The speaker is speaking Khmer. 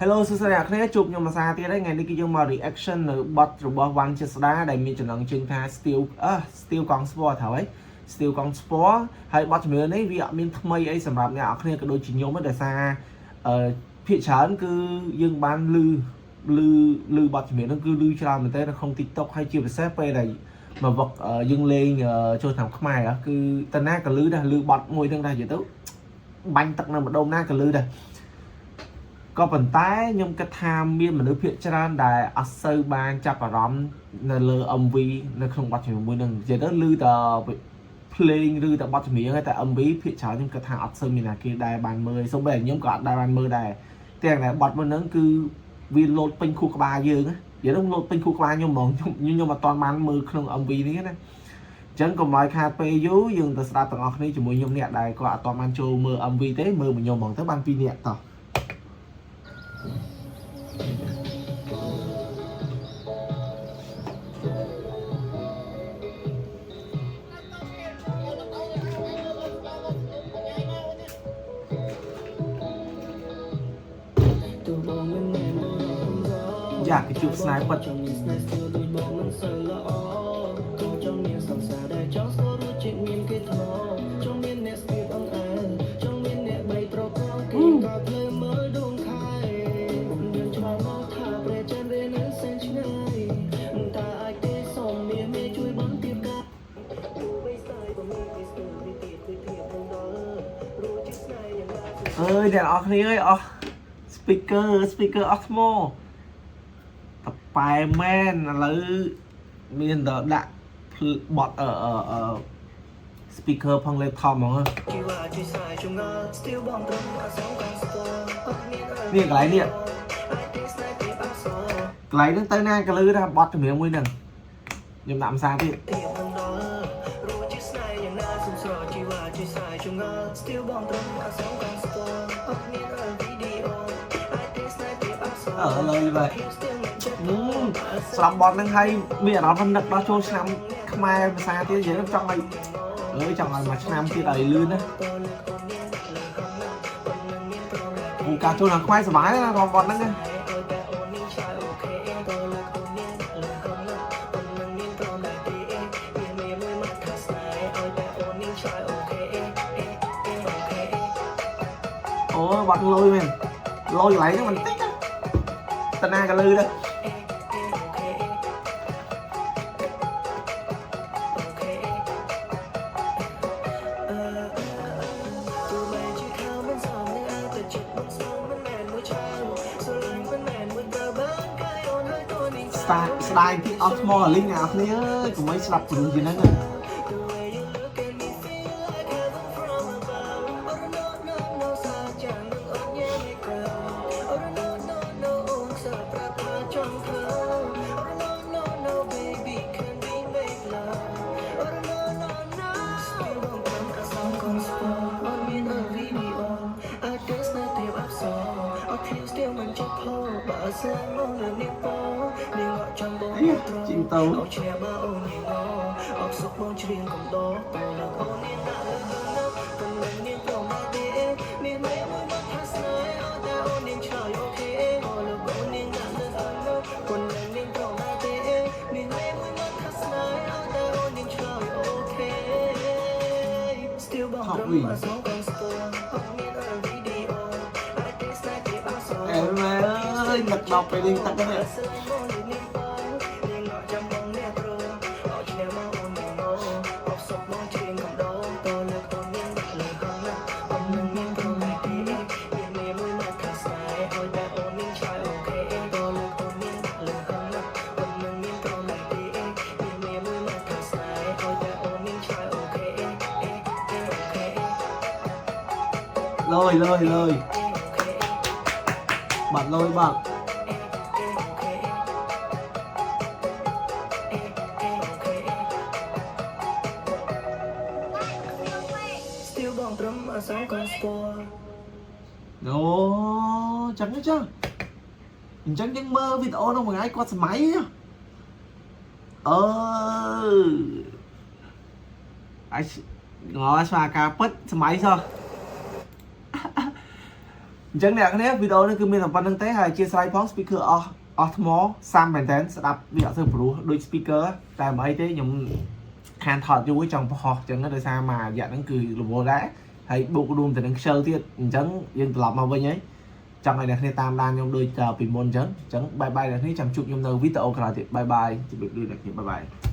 Hello សួស្តីអ្នកគ្នាជួបខ្ញុំមួយសារទៀតហើយថ្ងៃនេះគឺយើងមក reaction នៅបទរបស់ One ជាស្ដាដែលមានចំណងជើងថា Steel កង់ស្ពណ៌ត្រូវហើយ Steel កង់ស្ពណ៌ហើយបទចម្រៀងនេះវាអត់មានថ្មីអីសម្រាប់អ្នកនរគ្នាក៏ដូចជាខ្ញុំដែរដោយសារភាគច្រើនគឺយើងបានឮបទចម្រៀងហ្នឹងគឺឮច្រើនមែនទែននៅក្នុង TikTok ហើយជាពិសេសពេលដែលមកវឹកយើងលេងចូលតាមខ្មែរគឺតាណាក៏ឮដែរឮបទមួយហ្នឹងដែរនិយាយទៅបាញ់ទឹកនៅម្ដុំណាក៏ឮដែរក៏ប៉ុន្តែខ្ញុំគិតថាមានមនុស្សភាគច្រើនដែលអត់សូវបានចាប់អារម្មណ៍នៅលើ MV នៅក្នុងបទចម្រៀងមួយហ្នឹងនិយាយទៅឮតែភ្លេងឬតែបទចម្រៀងតែ MV ភាគច្រើនខ្ញុំគិតថាអត់សូវមានអ្នកគេដែលបានមើលសូម្បីតែខ្ញុំក៏អត់ដែលបានមើលដែរទាំងតែបទមួយហ្នឹងគឺវាលោតពេញខួរក្បាលយើងនិយាយទៅលោតពេញខួរក្បាលខ្ញុំហ្មងខ្ញុំអត់ទាន់បានមើលក្នុង MV នេះណាអញ្ចឹងកុំឲ្យខាតពេលយូរយើងទៅស្ដាប់ទាំងអស់គ្នាជាមួយខ្ញុំអ្នកដែលក៏អត់ទាន់បានចូលមើល MV ទេមើលមួយខ្ញុំហ្មងទៅបាន2នាក់តោះយ៉ាគេជួបស្នេហ៍ពិតអើយអ្នកនរគ្នាអើយអស់ speaker អស់ថ្មតប៉ែមែនឥឡូវមានតែដាក់បត់speaker ផង laptop ហ្មងនេះកន្លែងនេះកន្លែងហ្នឹងទៅណាក៏លឺថាបត់ចម្រៀងមួយហ្នឹងខ្ញុំដាក់ភាសាទៀតលើvậyស្រាប់បត់ហ្នឹងហើយមានអារម្មណ៍នឹកដល់ចូលឆ្នាំខ្មែរភាសាទៀតនិយាយចង់ឲ្យចង់ឲ្យមួយឆ្នាំទៀតឲ្យលឿនណាគូការចូលខាងខ្មែរសុបាយណាបត់ហ្នឹងអូបត់លុយមែនលុយកន្លែងហ្នឹងមិនតិចតាណាក៏លឺដែរស្ដាយទីអស់ថ្មលីងអ្នកគ្នាអើយកុំឲ្យស្ដាប់ព្រឹងជាងហ្នឹងជីងទៅថប់វិញអើយនឹកដល់ពេលនេះទឹកនេះលើយបាត់លុយបាត់អូចឹងចឹងអញ្ចឹងយើងមើលវីដេអូនោះមួយថ្ងៃគាត់សម័យអាយងល់ស្វាការពិតសម័យសោះ អ chẳng lẽ cái này video nó cứ mình làm văn năng tế hay chia sẻ phóng speaker Osmo Sam Maintain sẽ đập video thử pro đôi speaker tại mấy thế nhung hàn thọt vô trong họ chẳng có đời sao mà dạ nó cười là vô đá hay bộ đùm thì nó sơ thiết chẳng yên lọc mà với nhấy trong này là tam đan trong đôi chờ bị môn chẳng bye bye là thế chẳng chụp nhung đâu video cả thì bye bye chỉ biết đi là bye bye